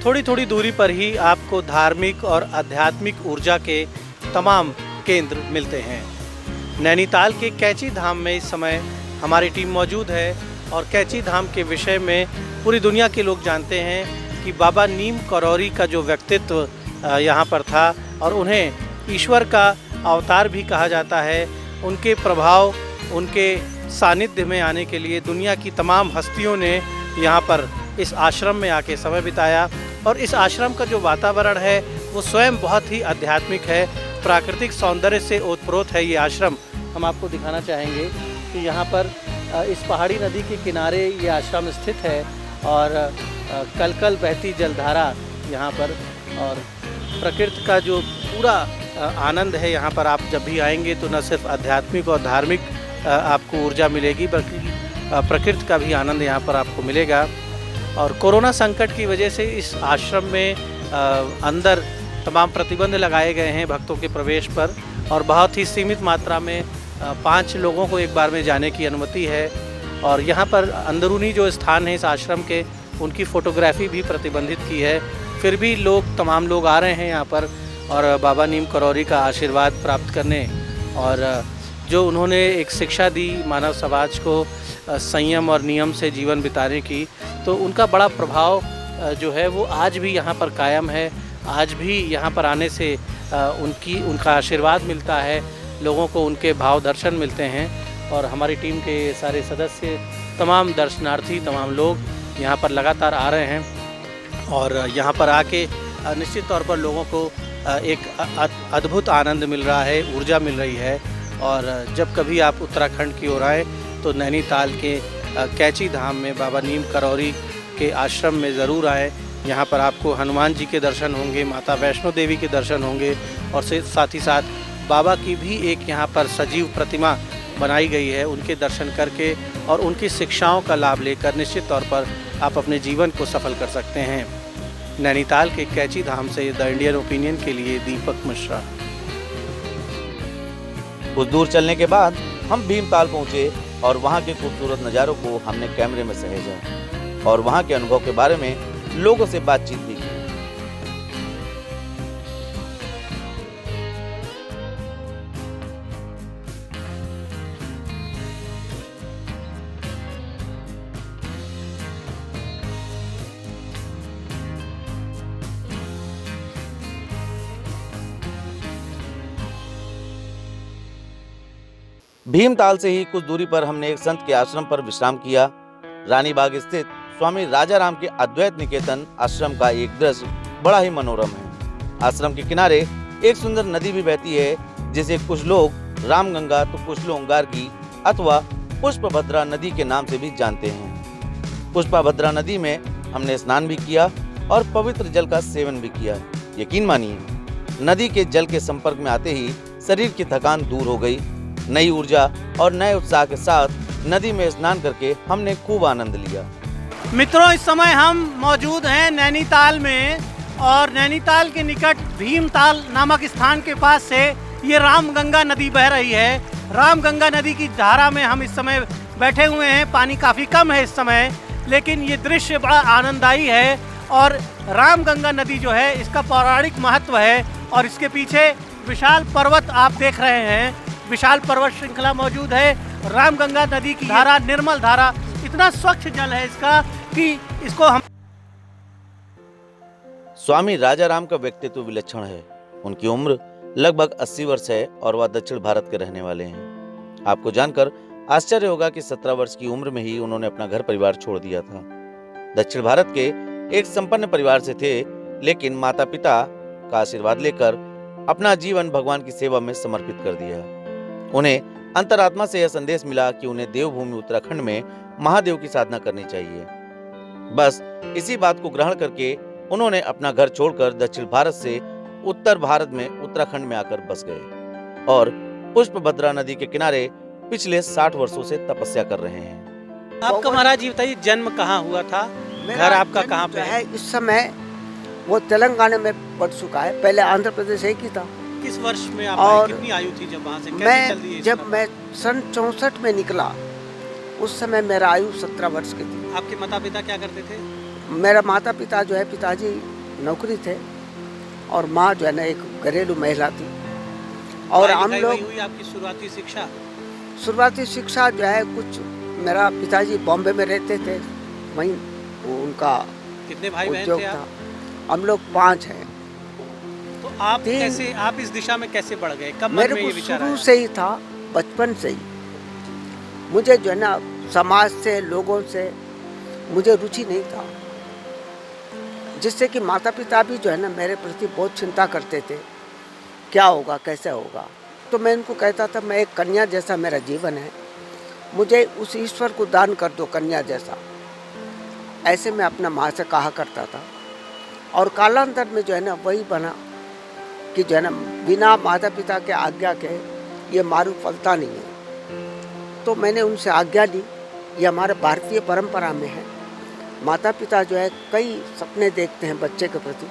थोड़ी थोड़ी दूरी पर ही आपको धार्मिक और आध्यात्मिक ऊर्जा के तमाम केंद्र मिलते हैं। नैनीताल के कैंची धाम में इस समय हमारी टीम मौजूद है और कैंची धाम के विषय में पूरी दुनिया के लोग जानते हैं कि बाबा नीम करोली का जो व्यक्तित्व यहाँ पर था और उन्हें ईश्वर का अवतार भी कहा जाता है। उनके प्रभाव, उनके सानिध्य में आने के लिए दुनिया की तमाम हस्तियों ने यहाँ पर इस आश्रम में आके समय बिताया और इस आश्रम का जो वातावरण है वो स्वयं बहुत ही आध्यात्मिक है। प्राकृतिक सौंदर्य से ओतप्रोत है ये आश्रम। हम आपको दिखाना चाहेंगे कि यहाँ पर इस पहाड़ी नदी के किनारे ये आश्रम स्थित है और कलकल बहती जलधारा यहाँ पर और प्रकृति का जो पूरा आनंद है यहाँ पर। आप जब भी आएंगे तो न सिर्फ आध्यात्मिक और धार्मिक आपको ऊर्जा मिलेगी बल्कि प्रकृति का भी आनंद यहाँ पर आपको मिलेगा। और कोरोना संकट की वजह से इस आश्रम में अंदर तमाम प्रतिबंध लगाए गए हैं भक्तों के प्रवेश पर और बहुत ही सीमित मात्रा में 5 लोगों को एक बार में जाने की अनुमति है। और यहाँ पर अंदरूनी जो स्थान है इस आश्रम के, उनकी फ़ोटोग्राफी भी प्रतिबंधित की है। फिर भी तमाम लोग आ रहे हैं यहाँ पर और बाबा नीम करोली का आशीर्वाद प्राप्त करने और जो उन्होंने एक शिक्षा दी मानव समाज को संयम और नियम से जीवन बिताने की, तो उनका बड़ा प्रभाव जो है वो आज भी यहाँ पर कायम है। आज भी यहाँ पर आने से उनका आशीर्वाद मिलता है, लोगों को उनके भाव दर्शन मिलते हैं और हमारी टीम के सारे सदस्य, तमाम दर्शनार्थी, तमाम लोग यहाँ पर लगातार आ रहे हैं और यहाँ पर आके निश्चित तौर पर लोगों को एक अद्भुत आनंद मिल रहा है, ऊर्जा मिल रही है। और जब कभी आप उत्तराखंड की ओर आएँ तो नैनीताल के कैंची धाम में बाबा नीम करोली के आश्रम में ज़रूर आएँ। यहाँ पर आपको हनुमान जी के दर्शन होंगे, माता वैष्णो देवी के दर्शन होंगे और साथ ही साथ बाबा की भी एक यहाँ पर सजीव प्रतिमा बनाई गई है। उनके दर्शन करके और उनकी शिक्षाओं का लाभ लेकर निश्चित तौर पर आप अपने जीवन को सफल कर सकते हैं। नैनीताल के कैची धाम से द इंडियन ओपिनियन के लिए दीपक मिश्रा। कुछ दूर चलने के बाद हम भीमताल पहुंचे और वहां के खूबसूरत नज़ारों को हमने कैमरे में सहेजा और वहां के अनुभव के बारे में लोगों से बातचीत भी की। भीमताल से ही कुछ दूरी पर हमने एक संत के आश्रम पर विश्राम किया। रानी बाग स्थित स्वामी राजाराम के अद्वैत निकेतन आश्रम का एक दृश्य बड़ा ही मनोरम है। आश्रम के किनारे एक सुंदर नदी भी बहती है, जिसे कुछ लोग रामगंगा तो कुछ लोग गार्गी अथवा पुष्पभद्रा नदी के नाम से भी जानते हैं। पुष्पभद्रा नदी में हमने स्नान भी किया और पवित्र जल का सेवन भी किया। यकीन मानिए, नदी के जल के संपर्क में आते ही शरीर की थकान दूर हो गई। नई ऊर्जा और नए उत्साह के साथ नदी में स्नान करके हमने खूब आनंद लिया। मित्रों, इस समय हम मौजूद हैं नैनीताल में और नैनीताल के निकट भीमताल नामक स्थान के पास से ये रामगंगा नदी बह रही है। रामगंगा नदी की धारा में हम इस समय बैठे हुए हैं। पानी काफ़ी कम है इस समय, लेकिन ये दृश्य बड़ा आनंददायी है। और रामगंगा नदी जो है, इसका पौराणिक महत्व है और इसके पीछे विशाल पर्वत आप देख रहे हैं। विशाल पर्वत श्रृंखला मौजूद है। रामगंगा नदी की धारा निर्मल धारा, इतना स्वच्छ जल है इसका कि इसको हम। स्वामी राजाराम का व्यक्तित्व विलक्षण है। उनकी उम्र लगभग 80 वर्ष है और वह दक्षिण भारत के रहने वाले हैं। आपको जानकर आश्चर्य होगा कि 17 वर्ष की उम्र में ही उन्होंने अपना घर परिवार छोड़ दिया था। दक्षिण भारत के एक संपन्न परिवार से थे, लेकिन माता पिता का आशीर्वाद लेकर अपना जीवन भगवान की सेवा में समर्पित कर दिया। उन्हें अंतरात्मा से यह संदेश मिला कि उन्हें देवभूमि उत्तराखंड में महादेव की साधना करनी चाहिए। बस इसी बात को ग्रहण करके उन्होंने अपना घर छोड़कर दक्षिण भारत से उत्तर भारत में उत्तराखंड में आकर बस गए और पुष्पभद्रा नदी के किनारे पिछले 60 वर्षों से तपस्या कर रहे हैं। आपका महाराज जी बताइए, जन्म कहाँ हुआ था? घर आपका कहाँ पे है? इस समय वो तेलंगाना में पड़ चुका है। पहले आंध्र प्रदेश एक ही था। किस वर्ष में आप और कितनी आयु थी जब वहाँ से? कैसे चल रही है? जब मैं सन 64 में निकला, उस समय मेरा आयु 17 वर्ष की थी। आपके माता पिता क्या करते थे? मेरा माता पिता जो है, पिताजी नौकरी थे और माँ जो है ना एक घरेलू महिला थी। और हम लोग हुई आपकी शुरुआती शिक्षा जो है, कुछ मेरा पिताजी बॉम्बे में रहते थे, वहीं उनका कितने भाई बहन उद्योग थे था। आप? हम लोग 5 हैं। तो आप कैसे, आप इस दिशा में कैसे बढ़ गए? कब मेरे मन में को ये विचार शुरू आया? से ही था, बचपन से ही मुझे जो है ना समाज से, लोगों से मुझे रुचि नहीं था, जिससे कि माता पिता भी जो है ना मेरे प्रति बहुत चिंता करते थे, क्या होगा, कैसे होगा। तो मैं इनको कहता था, मैं एक कन्या जैसा मेरा जीवन है, मुझे उस ईश्वर को दान कर दो कन्या जैसा। ऐसे मैं अपना माँ से कहा करता था। और कालांतर में जो है ना वही बना कि जो है ना बिना माता पिता के आज्ञा के ये मार्ग फलता नहीं है। तो मैंने उनसे आज्ञा ली। ये हमारे भारतीय परंपरा में है। माता पिता जो है कई सपने देखते हैं बच्चे के प्रति,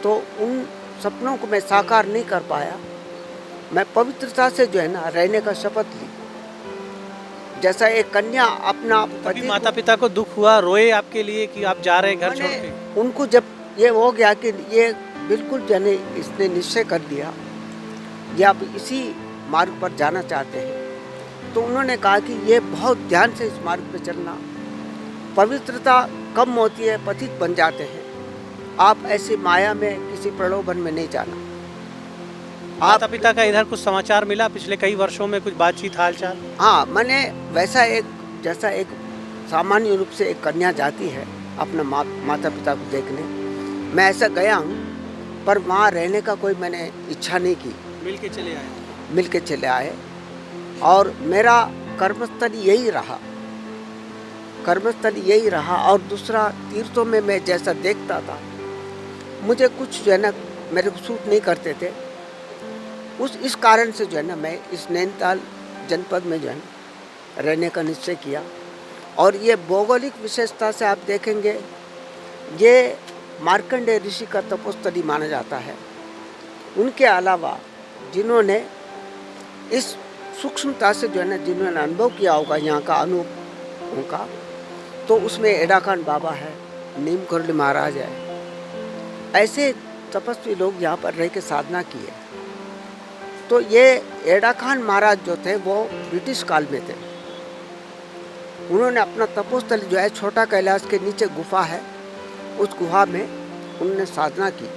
तो उन सपनों को मैं साकार नहीं कर पाया। मैं पवित्रता से जो है ना रहने का शपथ ली, जैसा एक कन्या अपना कभी माता पिता को दुख हुआ, रोए आपके लिए कि आप जा रहे हैं घर छोड़ के? उनको जब ये हो गया कि ये बिल्कुल जने इसने निश्चय कर लिया ये आप इसी मार्ग पर जाना चाहते हैं, तो उन्होंने कहा कि ये बहुत ध्यान से इस मार्ग पर चलना, पवित्रता कम होती है, पतित बन जाते हैं। आप ऐसी माया में, किसी प्रलोभन में नहीं जाना। माता पिता का इधर कुछ समाचार मिला पिछले कई वर्षों में? कुछ बातचीत, हालचाल? हाँ, मैंने वैसा एक जैसा एक सामान्य रूप से एक कन्या जाती है अपना माता पिता को देखने, मैं ऐसा गया हूँ, पर वहाँ रहने का कोई मैंने इच्छा नहीं की। मिल के चले आए और मेरा कर्मस्थल यही रहा। कर्मस्थल यही रहा। और दूसरा, तीर्थों में मैं जैसा देखता था, मुझे कुछ जो है ना मेरे को सूट नहीं करते थे। इस कारण से जो है ना मैं इस नैनीताल जनपद में जो है ना रहने का निश्चय किया। और ये भौगोलिक विशेषता से आप देखेंगे, ये मार्कंडेय ऋषि का तपोस्थली माना जाता है। उनके अलावा जिन्होंने इस सूक्ष्मता से जो है ना जिन्होंने अनुभव किया होगा यहाँ का अनुभव उनका, तो उसमें एडाखान बाबा है, नीम करली महाराज है। ऐसे तपस्वी लोग यहाँ पर रह के साधना किए। तो ये एडाखान महाराज जो थे वो ब्रिटिश काल में थे। उन्होंने अपना तपोस्थल जो है छोटा कैलाश के नीचे गुफा है, उस गुफा में उन्होंने साधना की।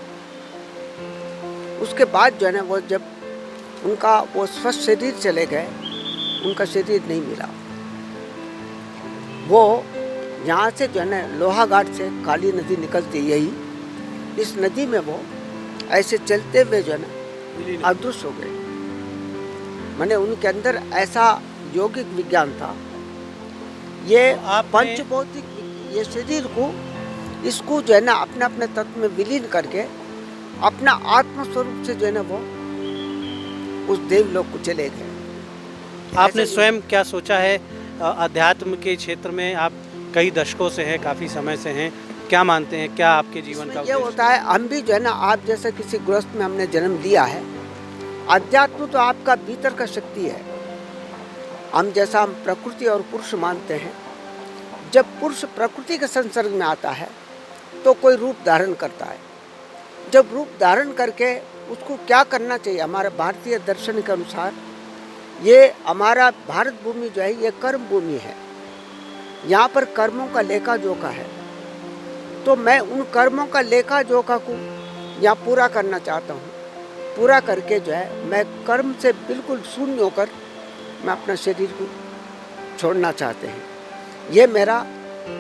उसके बाद जो है ना वो जब उनका वो स्वस्थ शरीर चले गए, उनका शरीर नहीं मिला। वो यहाँ से जो है ना लोहाघाट से काली नदी निकलती, यही इस नदी में वो ऐसे चलते हुए जो है ना अदृश्य हो गए। मैंने उनके अंदर ऐसा यौगिक विज्ञान था। ये पंचभौतिक ये शरीर को इसको जो है ना अपने अपने तत्व में विलीन करके अपना आत्म स्वरूप से जो है ना वो उस देवलोक को चले गए। आपने स्वयं क्या सोचा है? अध्यात्म के क्षेत्र में आप कई दशकों से हैं, काफ़ी समय से हैं, क्या मानते हैं, क्या आपके जीवन का ये होता है? हम भी जो है ना आप जैसे किसी गृहस्थ में हमने जन्म लिया है। अध्यात्म तो आपका भीतर का शक्ति है। हम जैसा हम प्रकृति और पुरुष मानते हैं, जब पुरुष प्रकृति के संसर्ग में आता है तो कोई रूप धारण करता है। जब रूप धारण करके उसको क्या करना चाहिए, हमारे भारतीय दर्शन के अनुसार ये हमारा भारत भूमि जो है ये कर्म भूमि है। यहाँ पर कर्मों का लेखा जोखा है। तो मैं उन कर्मों का लेखा जोखा को यहाँ पूरा करना चाहता हूँ। पूरा करके जो है मैं कर्म से बिल्कुल शून्य होकर मैं अपना शरीर को छोड़ना चाहते हैं। ये मेरा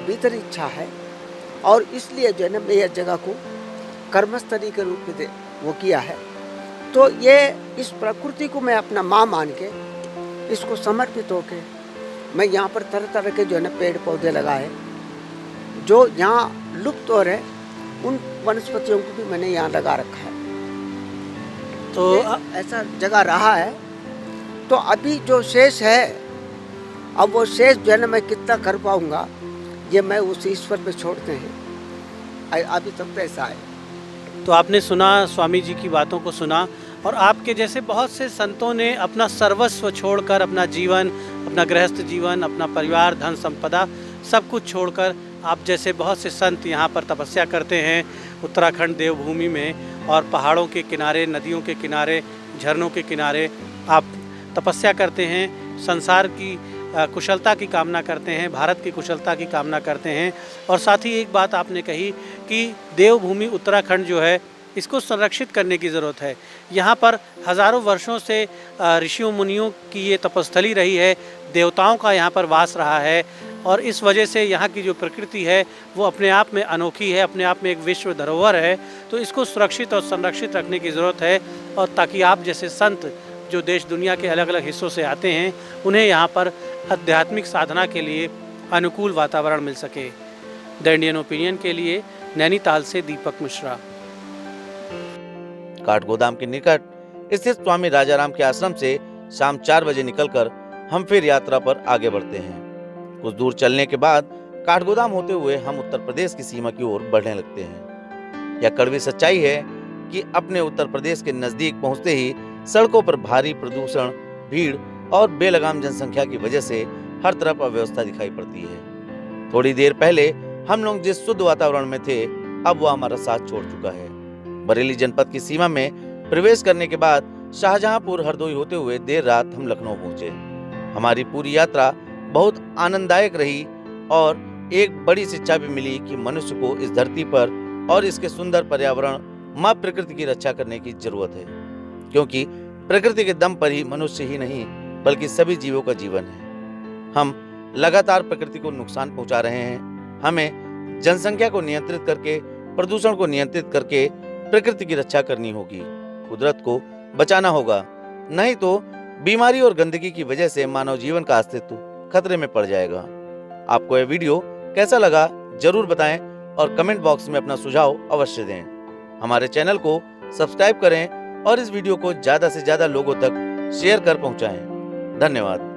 भीतर इच्छा है। और इसलिए जो है ना मैं यह जगह को कर्मस्थली के रूप में वो किया है। तो ये इस प्रकृति को मैं अपना माँ मान के इसको समर्पित होके मैं यहाँ पर तरह तरह के जो है ना पेड़ पौधे लगाए जो यहाँ लुप्त हो रहे, उन वनस्पतियों को भी मैंने यहाँ लगा रखा है। तो ऐसा जगह रहा है। तो अभी जो शेष है, अब वो शेष जो है ना मैं कितना कर पाऊँगा ये मैं उस ईश्वर पे छोड़ते हैं। अभी तक तो ऐसा है। तो आपने सुना, स्वामी जी की बातों को सुना, और आपके जैसे बहुत से संतों ने अपना सर्वस्व छोड़कर, अपना जीवन, अपना गृहस्थ जीवन, अपना परिवार, धन संपदा सब कुछ छोड़कर आप जैसे बहुत से संत यहाँ पर तपस्या करते हैं उत्तराखंड देवभूमि में। और पहाड़ों के किनारे, नदियों के किनारे, झरनों के किनारे आप तपस्या करते हैं, संसार की कुशलता की कामना करते हैं, भारत की कुशलता की कामना करते हैं। और साथ ही एक बात आपने कही कि देवभूमि उत्तराखंड जो है इसको संरक्षित करने की ज़रूरत है। यहाँ पर हज़ारों वर्षों से ऋषियों मुनियों की ये तपस्थली रही है, देवताओं का यहाँ पर वास रहा है। और इस वजह से यहाँ की जो प्रकृति है वो अपने आप में अनोखी है, अपने आप में एक विश्व धरोहर है। तो इसको सुरक्षित और संरक्षित रखने की ज़रूरत है। और ताकि आप जैसे संत जो देश दुनिया के अलग अलग हिस्सों से आते हैं, उन्हें यहाँ पर आध्यात्मिक साधना के लिए अनुकूल वातावरण मिल सके। द इंडियन ओपिनियन के लिए नैनीताल से दीपक मिश्रा। काठगोदाम के निकट स्थित स्वामी राजाराम के आश्रम से शाम 4 बजे निकलकर हम फिर यात्रा पर आगे बढ़ते हैं। कुछ दूर चलने के बाद काठगोदाम होते हुए हम उत्तर प्रदेश की सीमा की ओर बढ़ने लगते हैं। यह कड़वी सच्चाई है कि अपने उत्तर प्रदेश के नजदीक पहुंचते ही सड़कों पर भारी प्रदूषण, भीड़ और बेलगाम जनसंख्या की वजह से हर तरफ अव्यवस्था दिखाई पड़ती है। थोड़ी देर पहले हम लोग जिस शुद्ध वातावरण में थे, अब वह हमारा साथ छोड़ चुका है। बरेली जनपद की सीमा में प्रवेश करने के बाद शाहजहांपुर, हरदोई होते हुए देर रात हम लखनऊ पहुंचे। हमारी पूरी यात्रा बहुत आनंददायक रही और एक बड़ी शिक्षा भी मिली कि मनुष्य को इस धरती पर और इसके सुंदर पर्यावरण, माँ प्रकृति की रक्षा करने की जरूरत है, क्योंकि प्रकृति के दम पर ही मनुष्य ही नहीं बल्कि सभी जीवों का जीवन है। हम लगातार प्रकृति को नुकसान पहुंचा रहे हैं। हमें जनसंख्या को नियंत्रित करके, प्रदूषण को नियंत्रित करके प्रकृति की रक्षा करनी होगी, कुदरत को बचाना होगा। नहीं तो बीमारी और गंदगी की वजह से मानव जीवन का अस्तित्व खतरे में पड़ जाएगा। आपको यह वीडियो कैसा लगा जरूर बताएं और कमेंट बॉक्स में अपना सुझाव अवश्य दें। हमारे चैनल को सब्सक्राइब करें और इस वीडियो को ज़्यादा से ज़्यादा लोगों तक शेयर कर पहुंचाएं। धन्यवाद।